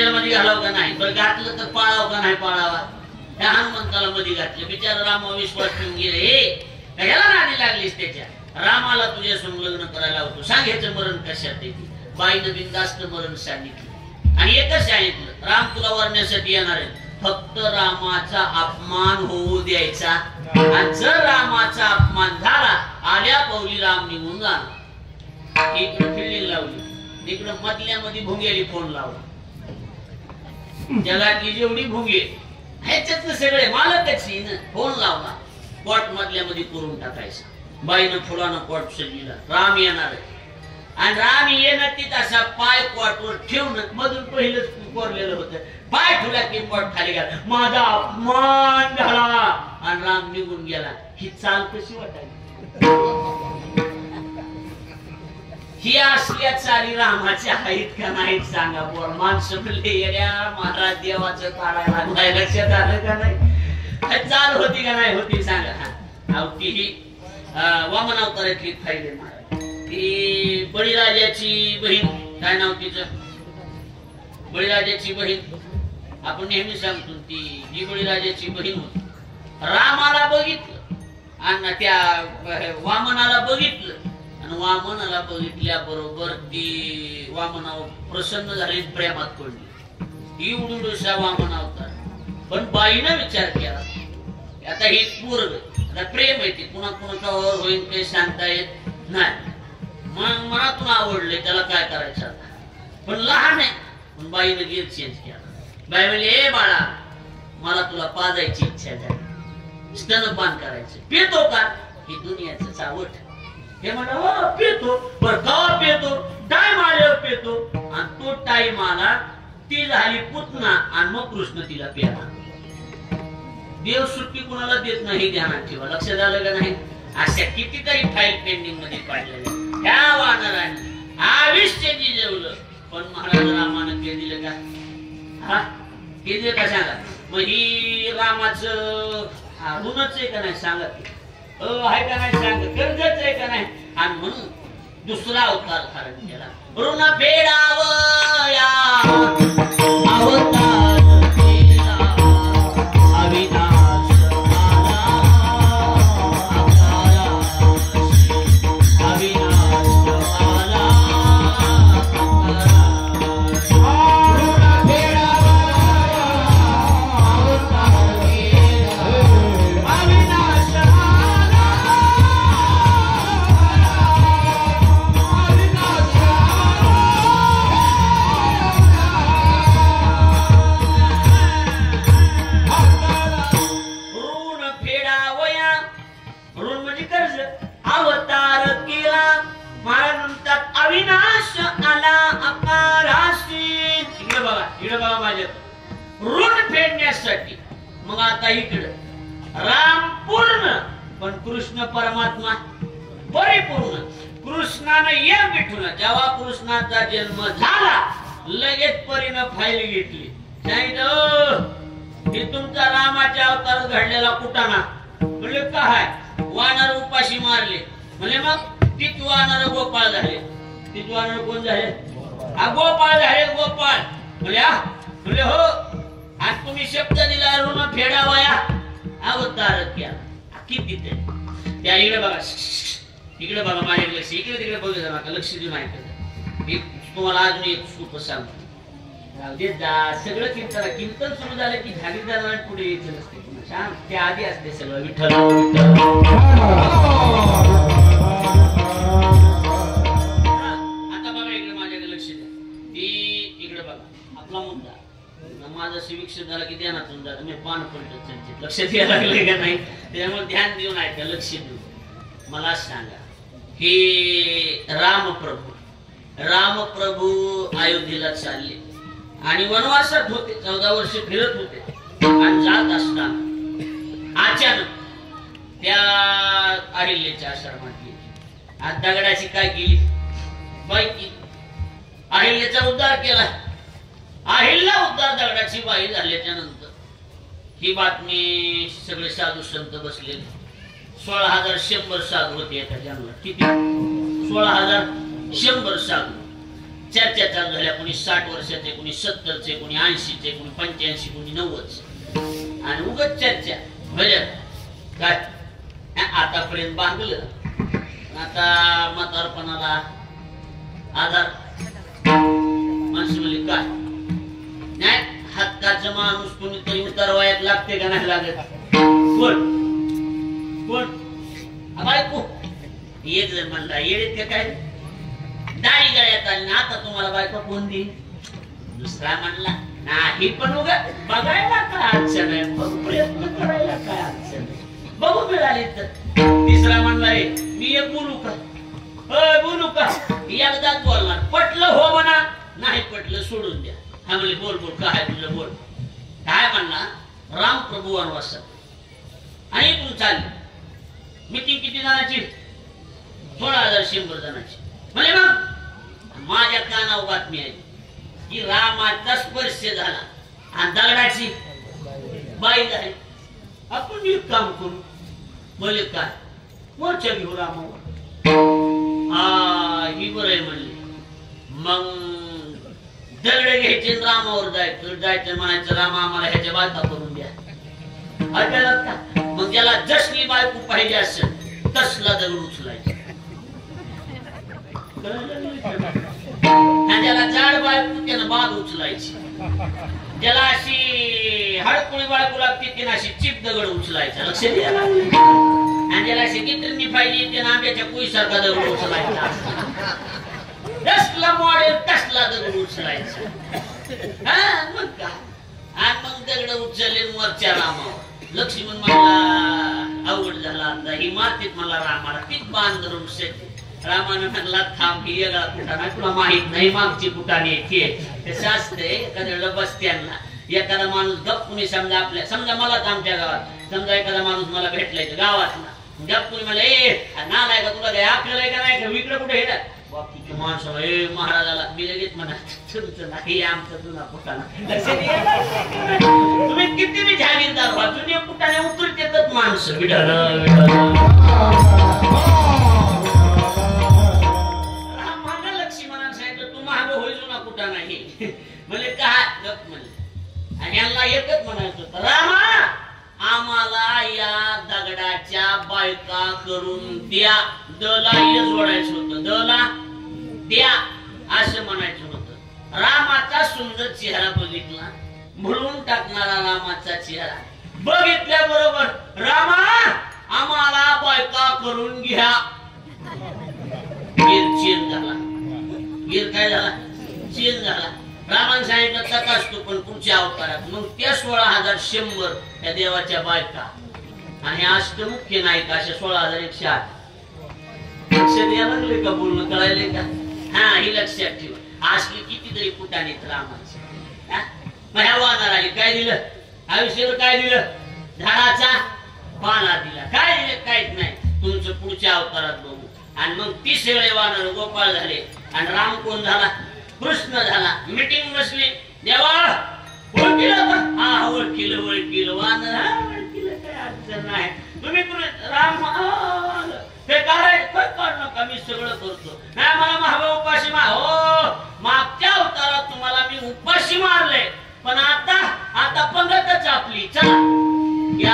मध्ये घालाव का नाही, बरं घातलं तर पाळाव का नाही पाळावा. त्या हनुमंताला मध्ये घातलं, बिचारा राम विश्वास ठेवून गेले. हे ह्याला नादी लागलीस त्याच्या. रामाला तुझ्या संग लग्न करायला होतो, सांगायचं मरण कशात येते. बाईनं बिनधास्त मरण सांगितलं आणि एकच सांगितलं, राम तुला वरण्यासाठी येणार आहे, फक्त रामाचा अपमान होऊ द्यायचा. आणि जर रामाचा अपमान झाला, आल्या पावली राम निघून जाणार. इकडे फिल्डिंग लावली, इकडे मधल्यामध्ये भुंगेली फोन लावला. जगातली जेवढी भुंगे ह्याच्यात सगळे मालकच फोन लावला, कोट मधल्यामध्ये करून टाकायचा. बाईनं फुलानं कोट सजविला, राम येणार आहे. आणि राम येणं ती तसा पाय कोटवर ठेवणं मधून पहिलंच कोरलेलं होतं. पाय ठेवला की कोट खाली गेला, माझा अपमान झाला आणि राम निघून गेला. ही चाल कशी वाटायची? ही असल्या चाली रामाच्या आहेत का नाहीत सांगा. बोल माणसं महाराज देवाचं काढायला लागलाय, लक्षात आलं का नाही? चाल होती का नाही होती सांगा. ती ही वामन अवतारातली फायदे महाराज. ती बळीराजाची बहीण, काय नाव तिचं, बळीराजाची बहीण आपण नेहमी सांगतो, ती जी बळीराजाची बहीण होती. रामाला बघितलं आणि त्या वामनाला बघितलं, आणि वामनाला बघितल्या बरोबर ती वामनावर प्रसन्न झाली, प्रेमात पडली. ही उडूडुसा वामन अवतार. पण बाईनं विचार केला, आता ही पोरग, आता प्रेम आहे, ते कुणा कुणाचा होईल काही सांगता येत नाही. मग मनातून आवडले, त्याला काय करायचं आता, पण लहान आहे. पण बाईनं गेट चेंज केला. बाई म्हणली, ए बाळा, मला तुला पाजायची इच्छा झाली, स्तनपान करायचं, पितो का? ही दुनियाचं चावट. हे म्हणा, हो पितो. बरं का पितो? टाइम आल्यावर पितो. आणि तो टाइम आला, ती झाली पुतना, आणि मग कृष्ण तिला प्याला. देव सुट्टी कुणाला देत नाही, ध्यानात ठेवा. लक्षात आलं का नाही? अशा कितीतरी फाईल पेंडिंग मध्ये पाडलेल्या. ह्या वानरांनी आयुष्य जिजवलं, पण महाराज रामानं ते दिलं का? हा ते दिलं का सांगा. मग ही रामाचं ऋणच आहे का नाही सांगा. आहे का नाही सांग, गरजच आहे का नाही. आणि म्हणून दुसरा अवतार धारण केला, ऋण फेडावया अवतार केला, अविनाश आला अवताराशी, अविनाश आला ऋण फेडावया अवतार केला, अविनाश ऋण फेडण्यासाठी. मग आता इकडं राम पूर्ण, पण कृष्ण परमात्मा परिपूर्ण. कृष्णानं एक बिठून, जेव्हा कृष्णाचा जन्म झाला, लगेच परीनं फाईल घेतली. सांगितलं, हे तुमचा रामाच्या अवतार घडलेला कुटाणा. म्हणजे काय? वानर उपाशी मारले. म्हणजे मग तीच वानर गोपाळ झाले. तीच वानर कोण झाले? गोपाळ झाले. गोपाळ म्हणजे हो. आणि तुम्ही शब्द दिला, ऋण फेडावया अवतार केला. किती त्या इकडे बघा, इकडे बघा, माझ्या लक्ष इकडे तिकडे बघा, नका लक्ष देऊ नाही. तुम्हाला अजून एक सूप सांगतो. सगळं कीर्तन सुरू झालं की झाली जाणार, पुढे यायचं नसते. छान ते आधी असते सगळं. विठ्ठल आता बघा इकडे माझ्याकडे लक्ष द्या. ती इकडे बघा, आपला मुद्दा माझा शिक्षण झाला की ध्यानातून जात. मी पान पलटत लक्षात यायला लागले का नाही, त्यामुळे ध्यान देऊन ऐका, लक्ष देऊ. मला सांगा, हे रामप्रभू अयोध्येला चालले आणि वनवासात होते, 14 वर्ष फिरत होते. आणि जात असताना अचानक त्या अहिल्याच्या आश्रमात गेली. आज दगडाची काय केली बाई की अहिल्याचा उद्धार केला. अहिल्या उद्धार दगडाची बाई झाल्याच्या नंतर ही बातमी सगळे साधू संत बसले. 16,100 साधू होते एका जन्मात. किती? 16,100 साधू. चर्चा चालू झाल्या. कोणी 60 वर्षाचे, कोणी 70चे, कोणी 80चे, कोणी 85, कोणी 90. आणि उगाच चर्चा भजन काय आतापर्यंत बांधलं, आता म्हातारपणाला आधार. माणसं म्हणले काय नाही, हक्काचं माणूस कोणीतरी उतार वयात लागते का नाही लागत? कोण कोण बायको? एक जण म्हणला येडे ते काय दाढी गळ्यात आली ना, आता तुम्हाला बायको कोण देईल? दुसरा म्हणला नाही, पण उगा बघायला काय अडचण आहे, बघू प्रयत्न करायला काय अडचण आहे, बघू मिळाली तर. तिसरा म्हणला मी एक बोलू का? बोलू का? एकदाच बोलणार, पटलं हो म्हणा, नाही पटलं सोडून द्या. हा म्हणले बोल बोल काय तुझं बोल. काय म्हणला? राम प्रभू वनवासात आणि इथून चालली. मीटिंग किती जणांची? 16,100 जणांची. म्हणजे मग माझ्या कानावर बातमी आहे की रामाचा स्पर्श झाला आणि दगडाची बाई झाली. आपण एक काम करू, बोले काय वरच्या घेऊ रामावर. हा ही बरं आहे म्हणले. मग दगड घ्यायचे रामावर जायचं म्हणायचं राम आम्हाला ह्याच्या बायका करून द्या. मग ज्याला जसली बायको पाहिजे असेल तसला दगड उचलायचा. ज्याला जाड बायको त्यानं बाग उचलायची, ज्याला अशी हडकुळी बायको लागते त्यानं अशी चिप दगड उचलायचा. लक्ष द्यायला. आणि ज्याला अशी गिटरनी पाहिजे त्यानं आंब्याच्या कुईसारखा दगड उचलायचा. तसला मॉडेल तसला दगड उचलायचा. मग काय? आणि मग दगड उचलले वरच्या रामावर. लक्ष्मण मला अवघड झाला, आता ही मातीत मला रामाला पीक बांधून शेती. रामानं म्हणला थांब की वेगळा कुठाना तुला माहित नाही मागची कुठाने ते शास्त्र एखाद्या बसत्यांना एखादा माणूस गप्पुनी समजा आपल्या समजा मलाच आमच्या गावात समजा एखादा माणूस मला भेटलाय गावात गप्पुनी मला नालाय का तुला काय आपल्याला का नाही का इकडे कुठे येतात बाकीचे माणसं महाराजाला मी लगेच म्हणा तुमचं नाही आमचं जुना कुठाना. तुम्ही किती बी जागीरदार व्हा जुन्या कुठाने उतरत येतात माणसं. म्हणजे काय गप म्हणले. आणि यांना एकच म्हणायचं होतं रामा आम्हाला या दगडाच्या बायका करून द्या. दला जोडायचं होतं, दला द्या असं म्हणायचं होतं. रामाचा सुंदर चेहरा बघितला, म्हणून टाकणारा रामाचा चेहरा बघितल्या बरोबर रामा आम्हाला बायका करून घ्या. गिर चेन झाला. गिर काय झाला? चेन झाला. रामाने सांगितलं तकासतो पण पुढच्या अवतारात. मग त्या 16,100 त्या देवाच्या बायका आणि अष्टमुख्य नायिका अशा 16,108. लक्षात यायला लागले का? बोलणं कळायले का? हा ही लक्षात ठेवा. असली कितीतरी कुटाणीत रामाची. मग ह्या वानराने काय दिलं? आयुष्याला काय दिलं? झाडाचा पाला दिला. काय दिलं? काहीच नाही. तुमचं पुढच्या अवतारात बघू. आणि मग 30 वेळे वानर गोपाळ झाले आणि राम कोण झाला? कृष्ण झाला. मीटिंग बसली. देवा ओळखीलं का? हा ओळखीलं ओळखीलं वानर. हा ओळखीलं काय अडचण नाही. तुम्ही राम ते काय काढ नका मी सगळं करतो. नाही मला महाबा उपाशी मार. हो मागच्या अवतारात तुम्हाला मी उपाशी मारले पण आता पंगतच आपली. चला या